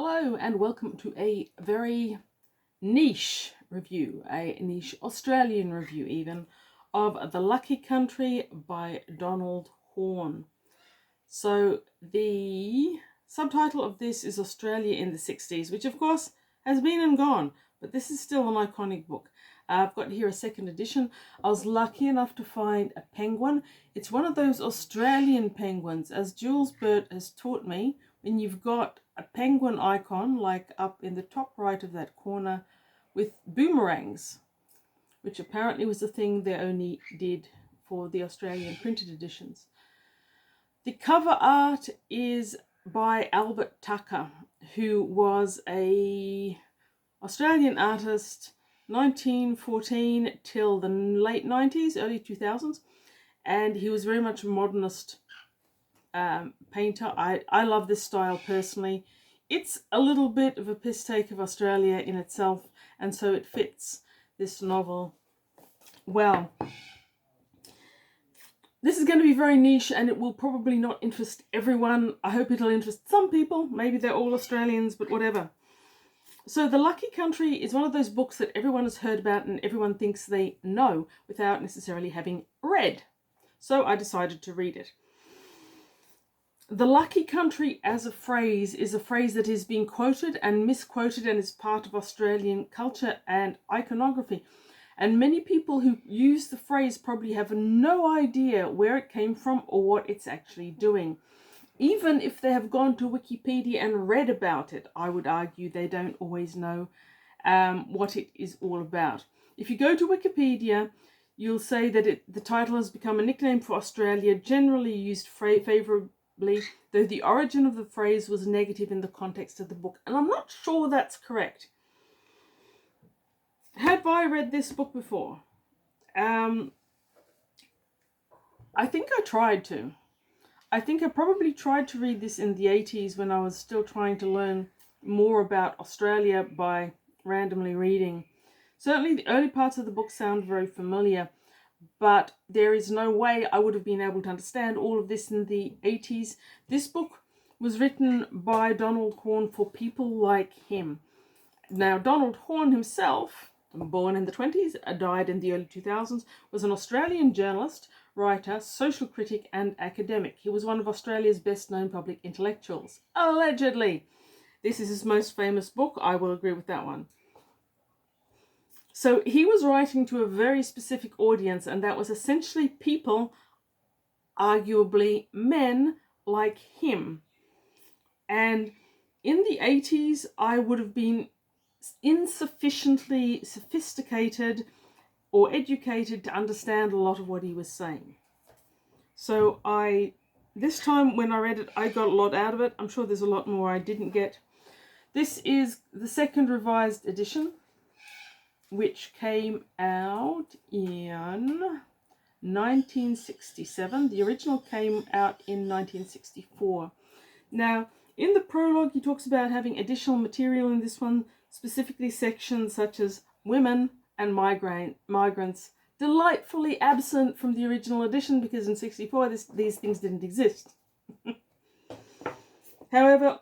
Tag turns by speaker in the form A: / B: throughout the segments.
A: Hello and welcome to a very niche review, a niche Australian review even, of The Lucky Country by Donald Horne. So the subtitle of this is Australia in the 60s, which of course has been and gone, but this is still an iconic book. I've got here a second edition. I was lucky enough to find a penguin. It's one of those Australian penguins. As Jules Burt has taught me, when you've got a penguin icon, like up in the top right of that corner, with boomerangs, which apparently was a thing they only did for the Australian printed editions. The cover art is by Albert Tucker, who was a Australian artist 1914 till the late 90s, early 2000s, and he was very much a modernist painter. I love this style personally. It's a little bit of a piss take of Australia in itself, and so it fits this novel well. This is going to be very niche and it will probably not interest everyone. I hope it'll interest some people. Maybe they're all Australians, but whatever. So The Lucky Country is one of those books that everyone has heard about and everyone thinks they know without necessarily having read. So I decided to read it. The Lucky Country as a phrase is a phrase that is being quoted and misquoted and is part of Australian culture and iconography. And many people who use the phrase probably have no idea where it came from or what it's actually doing. Even if they have gone to Wikipedia and read about it, I would argue they don't always know what it is all about. If you go to Wikipedia, you'll say that the title has become a nickname for Australia, generally used favourably, though the origin of the phrase was negative in the context of the book. And I'm not sure that's correct. Have I read this book before? I think I tried to. I think I probably tried to read this in the 80s when I was still trying to learn more about Australia by randomly reading. Certainly the early parts of the book sound very familiar, but there is no way I would have been able to understand all of this in the 80s. This book was written by Donald Horne for people like him. Now, Donald Horne himself, born in the 20s, died in the early 2000s, was an Australian journalist, writer, social critic and academic. He was one of Australia's best-known public intellectuals, allegedly. This is his most famous book. I will agree with that one. So he was writing to a very specific audience, and that was essentially people, arguably men, like him. And in the 80s, I would have been insufficiently sophisticated or educated to understand a lot of what he was saying. So this time when I read it, I got a lot out of it. I'm sure there's a lot more I didn't get. This is the second revised edition, which came out in 1967. The original came out in 1964. Now, in the prologue, he talks about having additional material in this one, specifically sections such as women and migrants, delightfully absent from the original edition because in 64 these things didn't exist. However,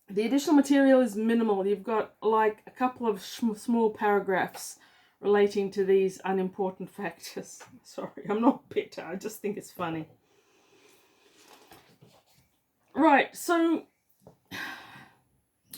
A: the additional material is minimal. You've got like a couple of small paragraphs relating to these unimportant factors. Sorry, I'm not bitter, I just think it's funny. Right, so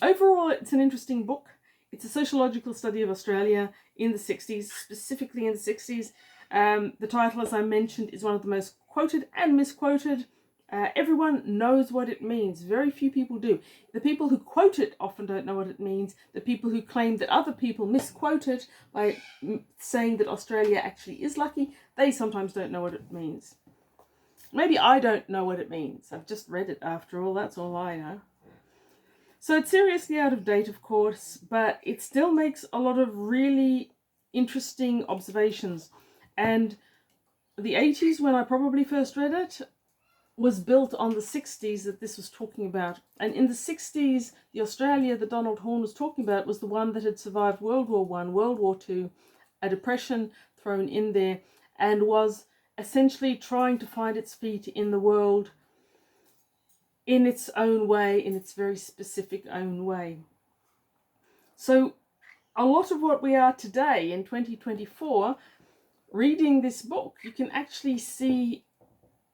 A: overall it's an interesting book. It's a sociological study of Australia in the 60s, specifically in the 60s. The title, as I mentioned, is one of the most quoted and misquoted. Everyone knows what it means. Very few people do. The people who quote it often don't know what it means. The people who claim that other people misquote it by saying that Australia actually is lucky, they sometimes don't know what it means. Maybe I don't know what it means. I've just read it after all. That's all I know. So it's seriously out of date, of course, but it still makes a lot of really interesting observations. And the 80s, when I probably first read it, was built on the 60s that this was talking about. And in the 60s, the Australia that Donald Horne was talking about was the one that had survived World War I, World War II, a depression thrown in there, and was essentially trying to find its feet in the world in its own way, in its very specific own way. So a lot of what we are today in 2024, reading this book, you can actually see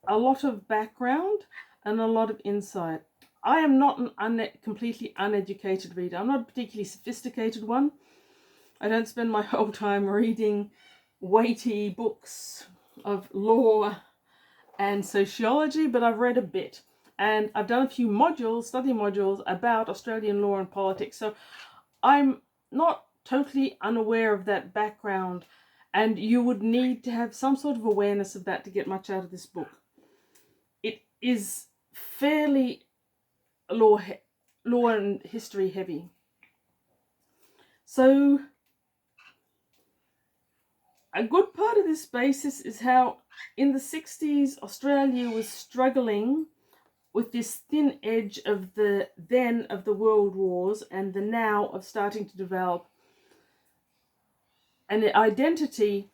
A: a lot of background and a lot of insight. I am not an completely uneducated reader. I'm not a particularly sophisticated one. I don't spend my whole time reading weighty books of law and sociology, but I've read a bit. And I've done a few modules, study modules, about Australian law and politics. So I'm not totally unaware of that background, and you would need to have some sort of awareness of that to get much out of this book. It is fairly law and history heavy. So a good part of this basis is how in the 60s Australia was struggling with this thin edge of the then of the world wars and the now of starting to develop an identity.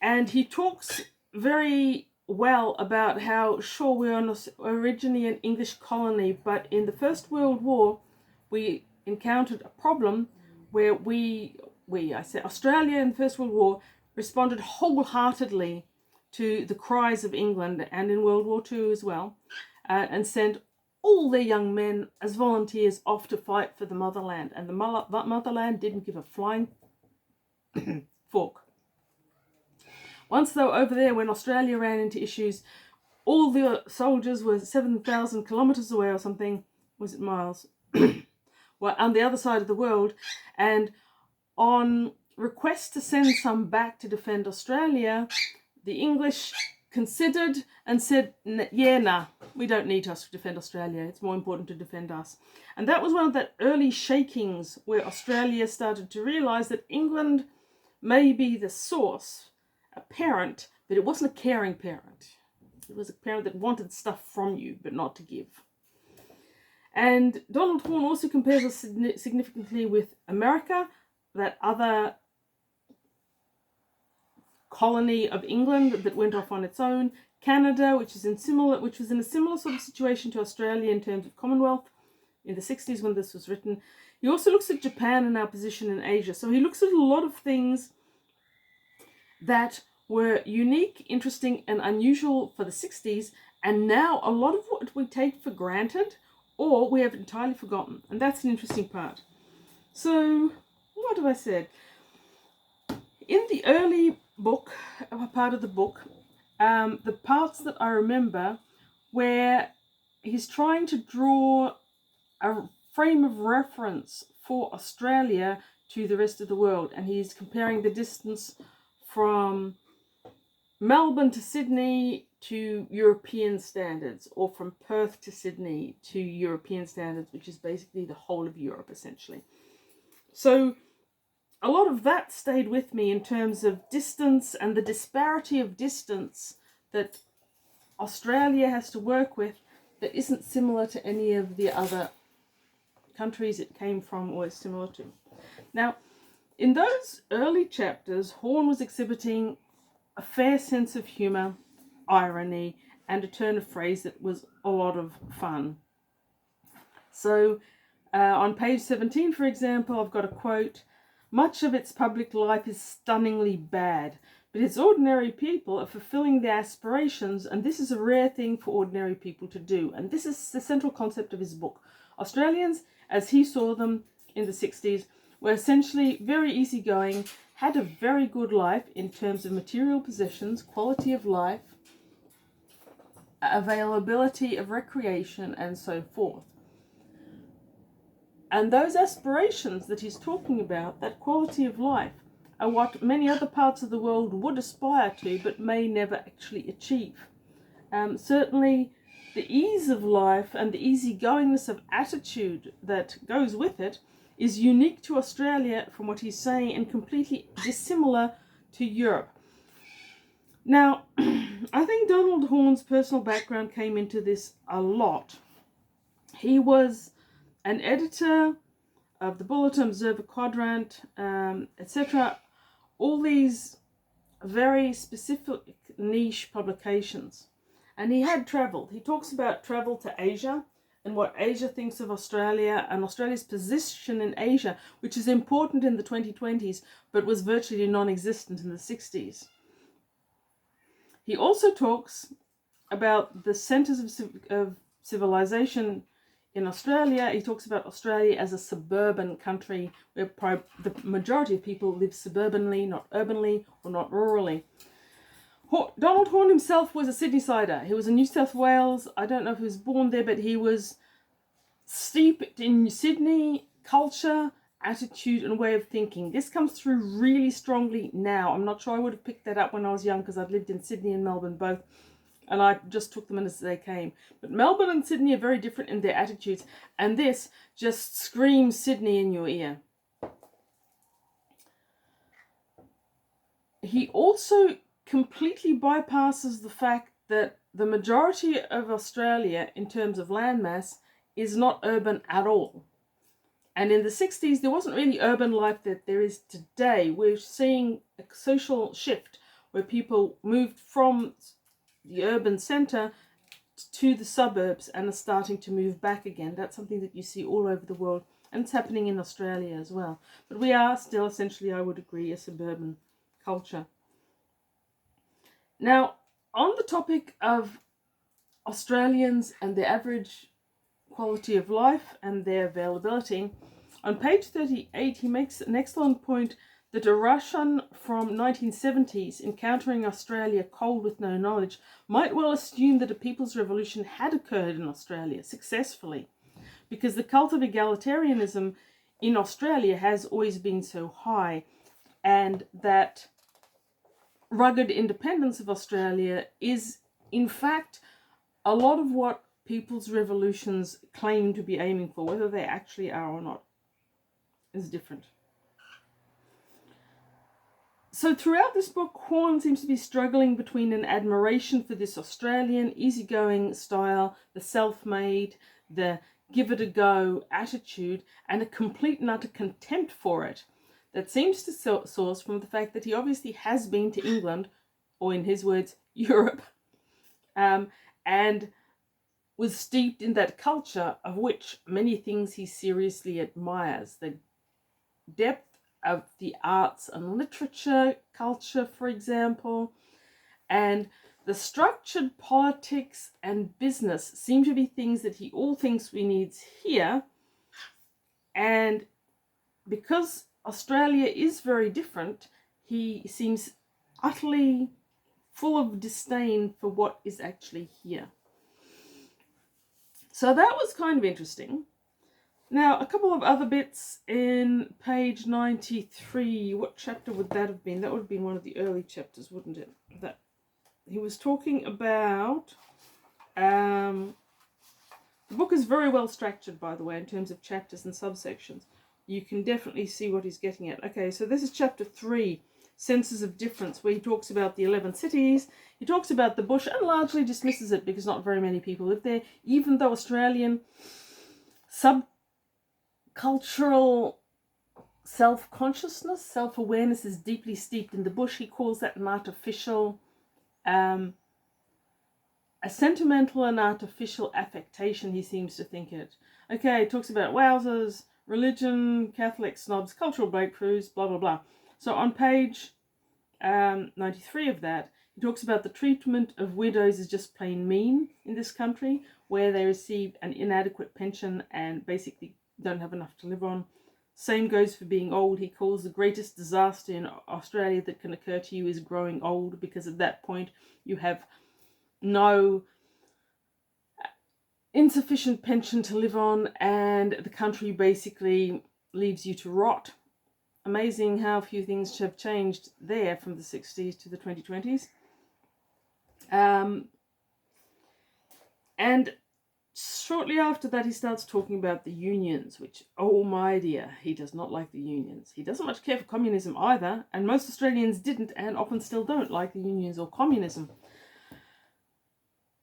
A: And he talks very well about how, sure, we are originally an English colony, but in the First World War we encountered a problem where I say Australia in the First World War responded wholeheartedly to the cries of England, and in World War II as well, and sent all their young men as volunteers off to fight for the motherland. And the motherland didn't give a flying fork. Once they were over there, when Australia ran into issues, all the soldiers were 7,000 kilometres away or something, was it miles? Well, on the other side of the world, and on request to send some back to defend Australia, the English considered and said, nah, we don't need us to defend Australia. It's more important to defend us. And that was one of the early shakings where Australia started to realise that England may be the source, a parent, but it wasn't a caring parent. It was a parent that wanted stuff from you, but not to give. And Donald Horne also compares us significantly with America, that other colony of England that went off on its own, Canada, which was in a similar sort of situation to Australia in terms of Commonwealth in the 60s when this was written. He also looks at Japan and our position in Asia. So he looks at a lot of things that were unique, interesting, and unusual for the 60s, and now a lot of what we take for granted or we have entirely forgotten. And that's an interesting part. So, what have I said? In the early book, part of the book, the parts that I remember where he's trying to draw a frame of reference for Australia to the rest of the world, and he's comparing the distance from Melbourne to Sydney to European standards, or from Perth to Sydney to European standards, which is basically the whole of Europe essentially. So a lot of that stayed with me in terms of distance and the disparity of distance that Australia has to work with that isn't similar to any of the other countries it came from or is similar to. Now, in those early chapters, Horne was exhibiting a fair sense of humour, irony, and a turn of phrase that was a lot of fun. So on page 17, for example, I've got a quote: "Much of its public life is stunningly bad, but its ordinary people are fulfilling their aspirations, and this is a rare thing for ordinary people to do." And this is the central concept of his book. Australians, as he saw them in the 60s, were essentially very easygoing, had a very good life in terms of material possessions, quality of life, availability of recreation, and so forth. And those aspirations that he's talking about, that quality of life, are what many other parts of the world would aspire to but may never actually achieve. Certainly the ease of life and the easygoingness of attitude that goes with it is unique to Australia from what he's saying, and completely dissimilar to Europe. Now, I think Donald Horne's personal background came into this a lot. He was an editor of the Bulletin, Observer Quadrant, etc. All these very specific niche publications. And he had travelled. He talks about travel to Asia and what Asia thinks of Australia and Australia's position in Asia, which is important in the 2020s, but was virtually non-existent in the 60s. He also talks about the centres of civilization in Australia. He talks about Australia as a suburban country where the majority of people live suburbanly, not urbanly or not rurally. Donald Horne himself was a Sydney-sider. He was in New South Wales. I don't know if he was born there, but he was steeped in Sydney culture, attitude and way of thinking. This comes through really strongly now. I'm not sure I would have picked that up when I was young because I'd lived in Sydney and Melbourne both, and I just took them in as they came. But Melbourne and Sydney are very different in their attitudes, and this just screams Sydney in your ear. He also completely bypasses the fact that the majority of Australia in terms of landmass is not urban at all. And in the 60s, there wasn't really urban life that there is today. We're seeing a social shift where people moved from the urban centre to the suburbs and are starting to move back again. That's something that you see all over the world, and it's happening in Australia as well. But we are still essentially, I would agree, a suburban culture. Now, on the topic of Australians and their average quality of life and their availability, on page 38 he makes an excellent point that a Russian from 1970s encountering Australia cold with no knowledge might well assume that a people's revolution had occurred in Australia successfully, because the cult of egalitarianism in Australia has always been so high, and that rugged independence of Australia is in fact a lot of what people's revolutions claim to be aiming for. Whether they actually are or not is different. So throughout this book, Horne seems to be struggling between an admiration for this Australian easygoing style, the self-made, the give it a go attitude, and a complete and utter contempt for it that seems to source from the fact that he obviously has been to England, or in his words, Europe, and was steeped in that culture of which many things he seriously admires. The depth of the arts and literature culture, for example, and the structured politics and business seem to be things that he all thinks we need here. And because Australia is very different, he seems utterly full of disdain for what is actually here. So that was kind of interesting. Now, a couple of other bits in page 93. What chapter would that have been? That would have been one of the early chapters, wouldn't it? That he was talking about. The book is very well structured, by the way, in terms of chapters and subsections. You can definitely see what he's getting at. Okay, so this is chapter 3, Senses of Difference, where he talks about the 11 cities. He talks about the bush and largely dismisses it because not very many people live there, even though Australian subcultural self-consciousness, self-awareness is deeply steeped in the bush. He calls that an artificial, a sentimental and artificial affectation, he seems to think it. Okay, he talks about wowzers, religion, Catholic snobs, cultural breakthroughs, blah, blah, blah. So on page 93 of that, he talks about the treatment of widows is just plain mean in this country, where they receive an inadequate pension and basically don't have enough to live on. Same goes for being old. He calls the greatest disaster in Australia that can occur to you is growing old, because at that point you have no insufficient pension to live on and the country basically leaves you to rot. Amazing how few things have changed there from the 60s to the 2020s. And shortly after that, he starts talking about the unions, which, oh my dear, he does not like the unions. He doesn't much care for communism either, and most Australians didn't and often still don't like the unions or communism.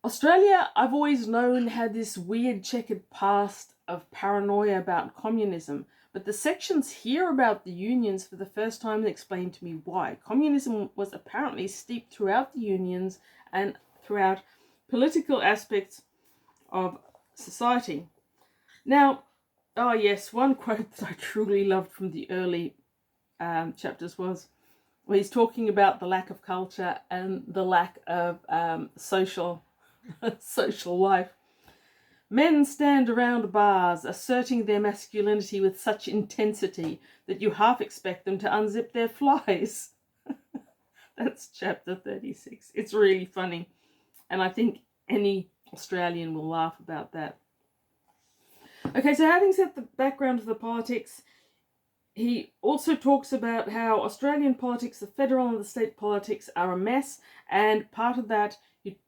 A: Australia, I've always known, had this weird checkered past of paranoia about communism, but the sections here about the unions for the first time explain to me why. Communism was apparently steeped throughout the unions and throughout political aspects of society. Now, oh yes, one quote that I truly loved from the early chapters was where he's talking about the lack of culture and the lack of social life. Men stand around bars asserting their masculinity with such intensity that you half expect them to unzip their flies. That's chapter 36. It's really funny. And I think any Australian will laugh about that. Okay, so having set the background of the politics, he also talks about how Australian politics, the federal and the state politics, are a mess. And part of that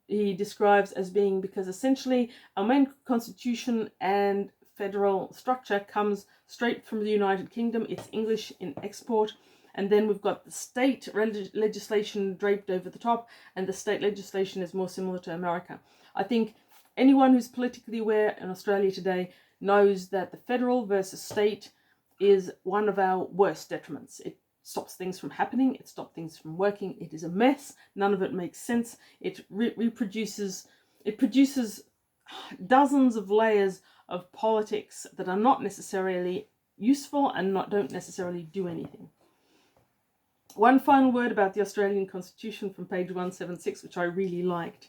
A: he describes as being because essentially our main constitution and federal structure comes straight from the United Kingdom. It's English in export. And then we've got the state legislation draped over the top, and the state legislation is more similar to America. I think anyone who's politically aware in Australia today knows that the federal versus state is one of our worst detriments. It stops things from happening. It stops things from working. It is a mess. None of it makes sense. It produces dozens of layers of politics that are not necessarily useful and don't necessarily do anything. One final word about the Australian Constitution from page 176, which I really liked.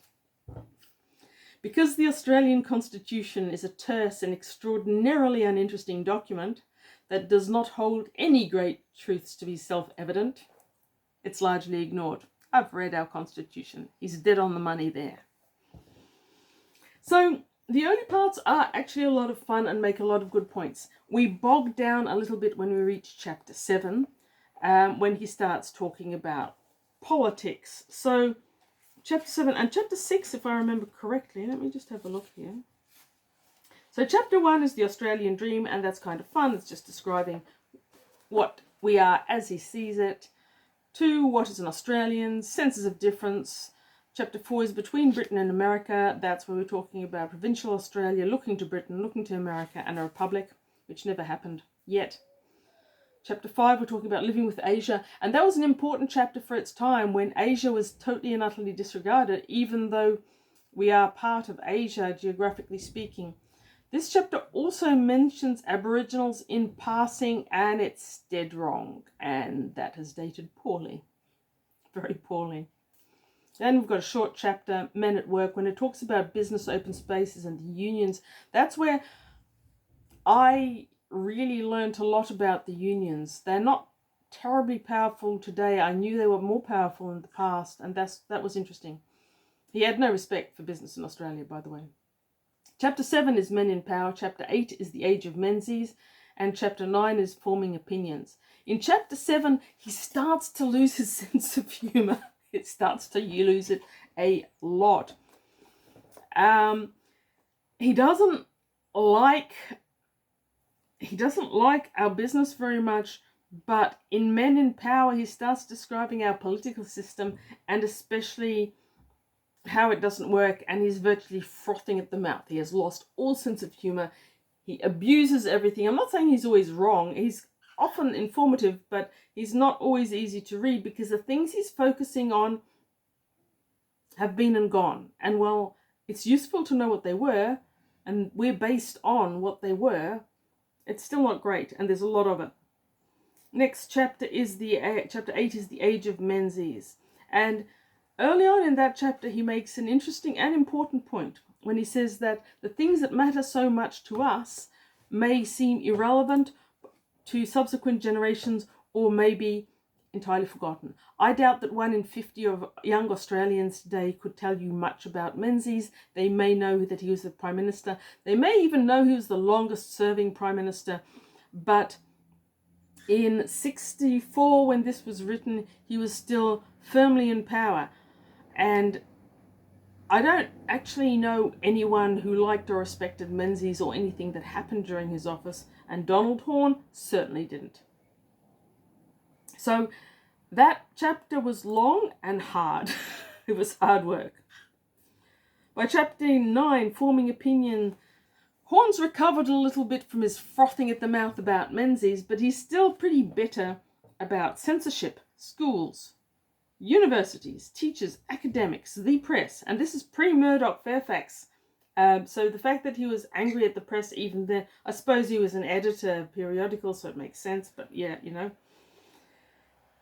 A: Because the Australian Constitution is a terse and extraordinarily uninteresting document that does not hold any great truths to be self-evident, it's largely ignored. I've read our Constitution. He's dead on the money there. So the early parts are actually a lot of fun and make a lot of good points. We bog down a little bit when we reach chapter 7, when he starts talking about politics. So chapter 7 and chapter 6, if I remember correctly, let me just have a look here. So chapter 1 is the Australian dream, and that's kind of fun. It's just describing what we are as he sees it. 2, what is an Australian? Senses of difference. Chapter 4 is between Britain and America. That's where we're talking about provincial Australia, looking to Britain, looking to America, and a republic, which never happened yet. Chapter 5, we're talking about living with Asia. And that was an important chapter for its time, when Asia was totally and utterly disregarded, even though we are part of Asia, geographically speaking. This chapter also mentions Aboriginals in passing, and it's dead wrong. And that has dated poorly. Very poorly. Then we've got a short chapter, Men at Work, when it talks about business, open spaces, and the unions. That's where I really learned a lot about the unions. They're not terribly powerful today. I knew they were more powerful in the past, and that was interesting. He had no respect for business in Australia, by the way. Chapter 7 is Men in Power. Chapter 8 is The Age of Menzies. And chapter 9 is Forming Opinions. In chapter 7, he starts to lose his sense of humour. It starts to lose it a lot. He doesn't like our business very much, but in Men in Power, he starts describing our political system, and especially how it doesn't work, and he's virtually frothing at the mouth. He has lost all sense of humour. He abuses everything. I'm not saying he's always wrong. He's often informative, but he's not always easy to read, because the things he's focusing on have been and gone. And while it's useful to know what they were, and we're based on what they were, it's still not great, and there's a lot of it. Next chapter is chapter 8 is The Age of Menzies. And early on in that chapter, he makes an interesting and important point when he says that the things that matter so much to us may seem irrelevant to subsequent generations, or maybe entirely forgotten. I doubt that 1 in 50 of young Australians today could tell you much about Menzies. They may know that he was the Prime Minister. They may even know he was the longest serving Prime Minister. But in 64, when this was written, he was still firmly in power. And I don't actually know anyone who liked or respected Menzies or anything that happened during his office. And Donald Horne certainly didn't. So that chapter was long and hard. It was hard work. By chapter 9, Forming Opinion, Horne's recovered a little bit from his frothing at the mouth about Menzies, but he's still pretty bitter about censorship, schools, universities, teachers, academics, the press, and this is pre-Murdoch Fairfax. So the fact that he was angry at the press even then, I suppose he was an editor of periodicals, so it makes sense, but yeah, you know.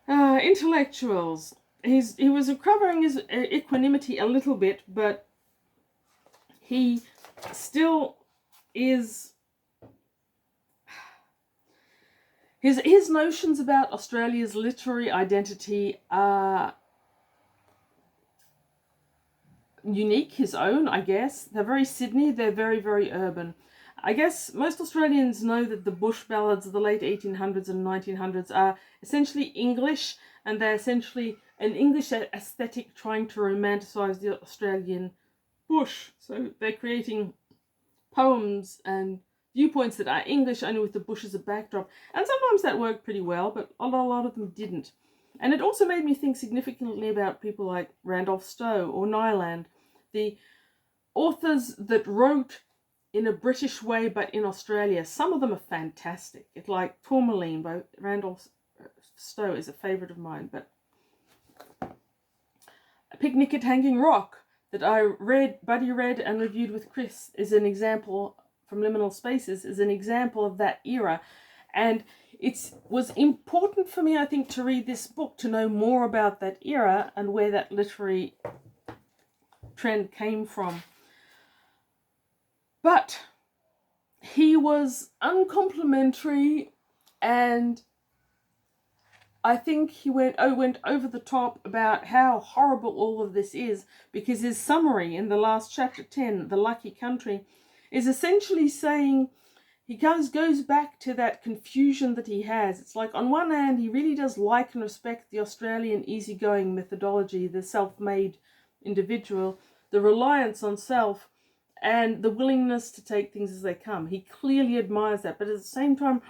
A: Intellectuals. He was recovering his equanimity a little bit, but he still is... His notions about Australia's literary identity are unique, his own, I guess. They're very Sydney, they're very, very urban. I guess most Australians know that the bush ballads of the late 1800s and 1900s are essentially English, and they're essentially an English aesthetic trying to romanticise the Australian bush. So they're creating poems and viewpoints that are English, only with the bush as a backdrop. And sometimes that worked pretty well, but a lot of them didn't. And it also made me think significantly about people like Randolph Stowe or Nyland, the authors that wrote in a British way but in Australia. Some of them are fantastic. It's like Tourmaline by Randolph Stowe is a favourite of mine. But A Picnic at Hanging Rock that Buddy read and reviewed with Chris is an example, from Liminal Spaces, is an example of that era. And it was important for me, I think, to read this book to know more about that era and where that literary trend came from. But he was uncomplimentary, and I think he went over the top about how horrible all of this is, because his summary in the last chapter 10, The Lucky Country, is essentially saying he goes back to that confusion that he has. It's like, on one hand, he really does like and respect the Australian easygoing methodology, the self-made individual, the reliance on self, and the willingness to take things as they come. He clearly admires that, but at the same time,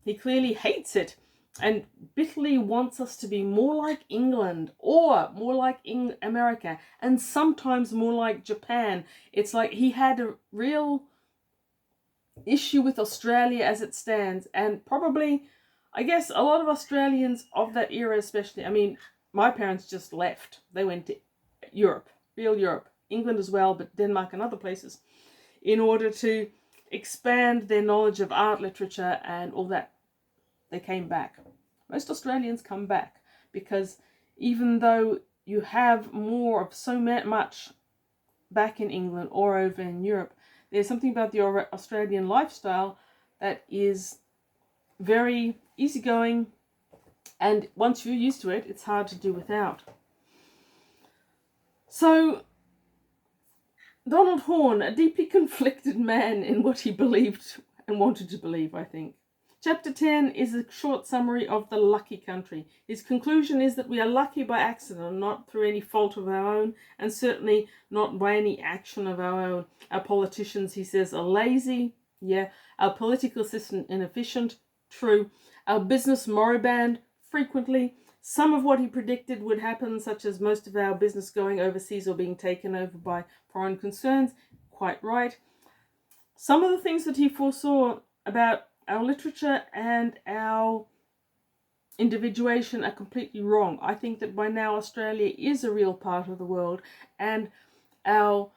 A: he clearly hates it and bitterly wants us to be more like England or more like America, and sometimes more like Japan. It's like he had a real issue with Australia as it stands, and probably, I guess, a lot of Australians of that era especially. I mean, my parents just left. They went to Europe, real Europe, England as well, but Denmark and other places, in order to expand their knowledge of art, literature, and all that. They came back. Most Australians come back because even though you have more of so much back in England or over in Europe, there's something about the Australian lifestyle that is very easygoing, and once you're used to it, it's hard to do without. So, Donald Horne, a deeply conflicted man in what he believed and wanted to believe, I think. Chapter 10 is a short summary of the lucky country. His conclusion is that we are lucky by accident, not through any fault of our own, and certainly not by any action of our own. Our politicians, he says, are lazy. Yeah. Our political system inefficient. True. Our business moribund. Frequently. Some of what he predicted would happen, such as most of our business going overseas or being taken over by foreign concerns. Quite right. Some of the things that he foresaw about our literature and our individuation are completely wrong. I think that by now Australia is a real part of the world, and our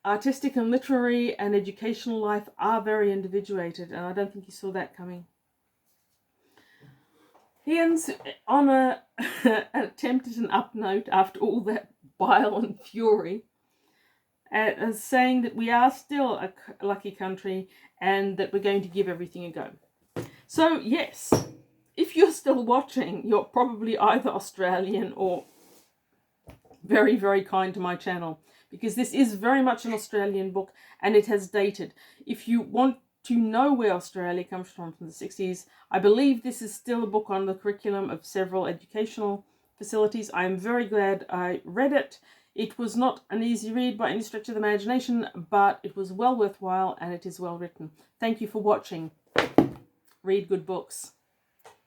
A: artistic and literary and educational life are very individuated, and I don't think he saw that coming. He ends on an attempt at an up note after all that bile and fury, as saying that we are still a lucky country and that we're going to give everything a go. So yes, if you're still watching, you're probably either Australian or very, very kind to my channel, because this is very much an Australian book and it has dated. If you want to know where Australia comes from the 60s, I believe this is still a book on the curriculum of several educational facilities. I am very glad I read it. It was not an easy read by any stretch of the imagination, but it was well worthwhile and it is well written. Thank you for watching. Read good books.